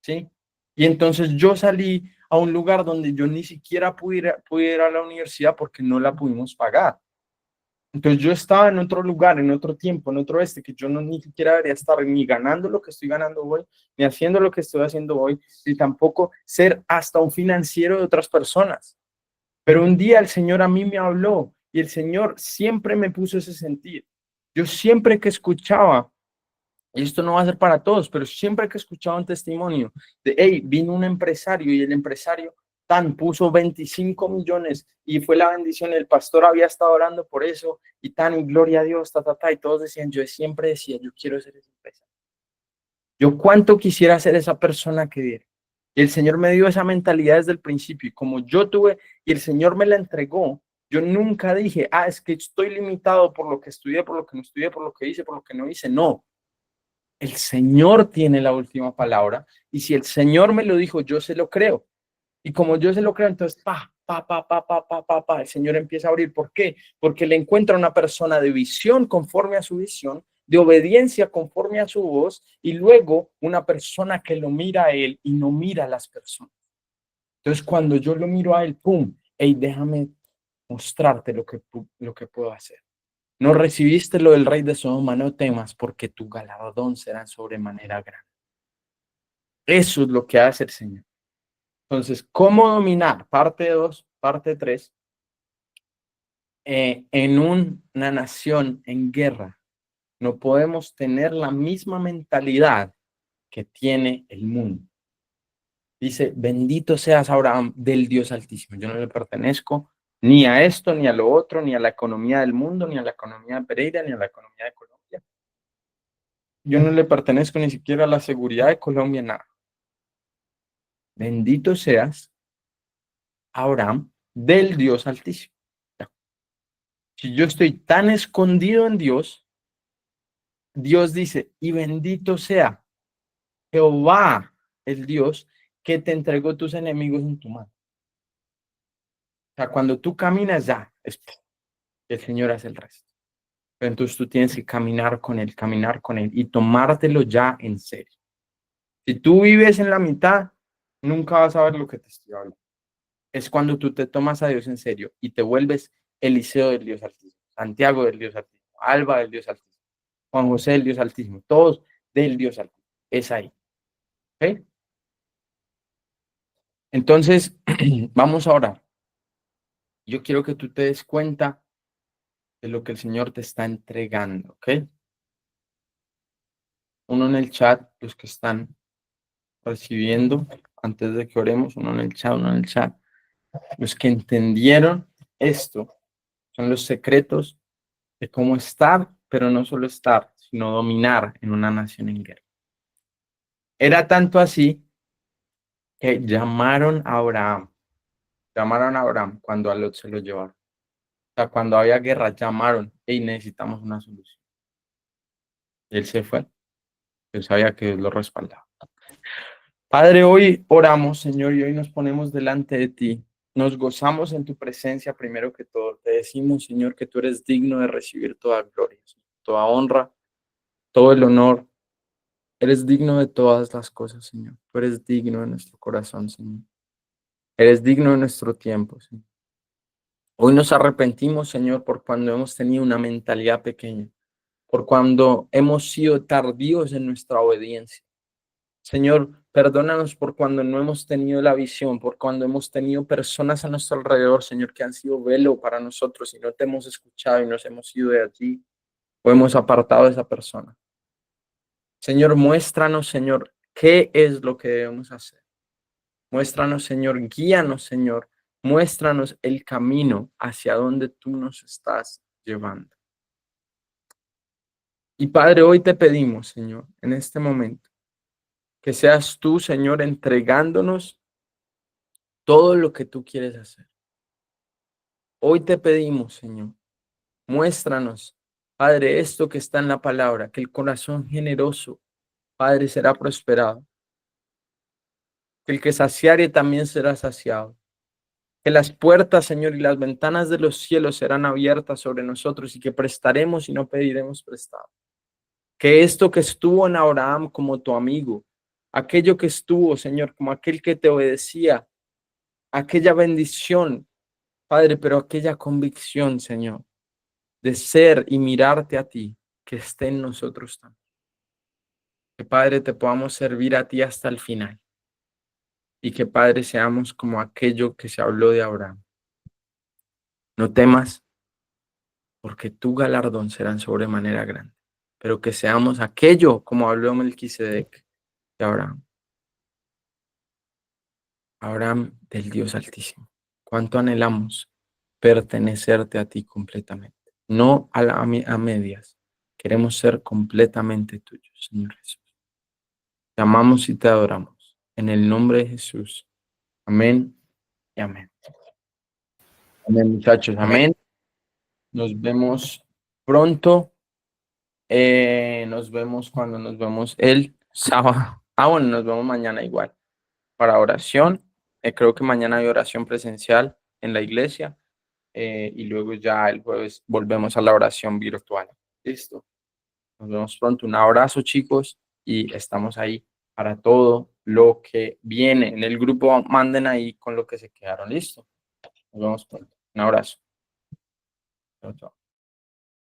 ¿sí? Y entonces yo salí a un lugar donde yo ni siquiera pude ir a la universidad porque no la pudimos pagar. Entonces yo estaba en otro lugar, en otro tiempo, en otro que yo no ni siquiera debería estar ni ganando lo que estoy ganando hoy, ni haciendo lo que estoy haciendo hoy, ni tampoco ser hasta un financiero de otras personas. Pero un día el Señor a mí me habló y el Señor siempre me puso ese sentir. Yo siempre que escuchaba, y esto no va a ser para todos, pero siempre que escuchaba un testimonio de, hey, vino un empresario y el empresario tan puso 25 millones y fue la bendición, el pastor había estado orando por eso y tan, y gloria a Dios, y todos decían, yo siempre decía, yo quiero ser ese empresario. Yo cuánto quisiera ser esa persona que diera. Y el Señor me dio esa mentalidad desde el principio. Y como yo tuve, y el Señor me la entregó, yo nunca dije, es que estoy limitado por lo que estudié, por lo que no estudié, por lo que hice, por lo que no hice. No, el Señor tiene la última palabra. Y si el Señor me lo dijo, yo se lo creo. Y como yo se lo creo, entonces, el Señor empieza a abrir. ¿Por qué? Porque le encuentra una persona de visión conforme a su visión, de obediencia conforme a su voz, y luego una persona que lo mira a él y no mira a las personas. Entonces, cuando yo lo miro a él, ¡pum! Hey, déjame mostrarte lo que puedo hacer. No recibiste lo del rey de Sodoma, no temas, porque tu galardón será sobremanera grande. Eso es lo que hace el Señor. Entonces, ¿cómo dominar? Parte 2, parte 3, en una nación en guerra. No podemos tener la misma mentalidad que tiene el mundo. Dice, bendito seas Abraham del Dios Altísimo. Yo no le pertenezco Ni a esto, ni a lo otro, ni a la economía del mundo, ni a la economía de Pereira, ni a la economía de Colombia. Yo no le pertenezco ni siquiera a la seguridad de Colombia, nada. Bendito seas, Abraham, del Dios Altísimo. Si yo estoy tan escondido en Dios, Dios dice, y bendito sea Jehová, el Dios, que te entregó tus enemigos en tu mano. O sea, cuando tú caminas ya, el Señor hace el resto. Pero entonces tú tienes que caminar con Él y tomártelo ya en serio. Si tú vives en la mitad, nunca vas a ver lo que te estoy hablando. Es cuando tú te tomas a Dios en serio y te vuelves Eliseo del Dios Altísimo, Santiago del Dios Altísimo, Alba del Dios Altísimo, Juan José del Dios Altísimo, todos del Dios Altísimo. Es ahí. ¿Ok? Entonces, vamos a orar. Yo quiero que tú te des cuenta de lo que el Señor te está entregando. ¿Ok? Uno en el chat, los que están recibiendo, antes de que oremos, uno en el chat, uno en el chat. Los que entendieron esto son los secretos de cómo estar, pero no solo estar, sino dominar en una nación en guerra. Era tanto así que llamaron a Abraham cuando a Lot se lo llevaron. O sea, cuando había guerra, llamaron y necesitamos una solución. Y él se fue, él sabía que Dios lo respaldaba. Padre, hoy oramos, Señor, y hoy nos ponemos delante de ti. Nos gozamos en tu presencia primero que todo. Te decimos, Señor, que tú eres digno de recibir toda gloria, toda honra, todo el honor. Eres digno de todas las cosas, Señor. Tú eres digno de nuestro corazón, Señor. Eres digno de nuestro tiempo, Señor. Hoy nos arrepentimos, Señor, por cuando hemos tenido una mentalidad pequeña, por cuando hemos sido tardíos en nuestra obediencia. Señor, perdónanos por cuando no hemos tenido la visión, por cuando hemos tenido personas a nuestro alrededor, Señor, que han sido velo para nosotros y no te hemos escuchado y nos hemos ido de allí o hemos apartado de esa persona. Señor, muéstranos, Señor, qué es lo que debemos hacer. Muéstranos, Señor, guíanos, Señor. Muéstranos el camino hacia donde tú nos estás llevando. Y Padre, hoy te pedimos, Señor, en este momento, que seas tú, Señor, entregándonos todo lo que tú quieres hacer. Hoy te pedimos, Señor, muéstranos, Padre, esto que está en la palabra, que el corazón generoso, Padre, será prosperado, que el que saciare también será saciado, que las puertas, Señor, y las ventanas de los cielos serán abiertas sobre nosotros y que prestaremos y no pediremos prestado. Que esto que estuvo en Abraham como tu amigo, aquello que estuvo, Señor, como aquel que te obedecía, aquella bendición, Padre, pero aquella convicción, Señor, de ser y mirarte a ti, que esté en nosotros también. Que, Padre, te podamos servir a ti hasta el final y que, Padre, seamos como aquello que se habló de Abraham. No temas, porque tu galardón será en sobremanera grande, pero que seamos aquello, como habló Melquisedec de Abraham. Abraham del Dios Altísimo. Cuánto anhelamos pertenecerte a ti completamente, no a medias. Queremos ser completamente tuyos, Señor Jesús. Te amamos y te adoramos. En el nombre de Jesús. Amén y amén. Amén, muchachos. Amén. Nos vemos pronto. Nos vemos cuando nos vemos el sábado. Bueno, nos vemos mañana igual para oración. Creo que mañana hay oración presencial en la iglesia y luego ya el jueves volvemos a la oración virtual. Listo. Nos vemos pronto. Un abrazo, chicos, y estamos ahí para todo lo que viene. En el grupo manden ahí con lo que se quedaron. Listo. Nos vemos pronto. Un abrazo. Chao, chao.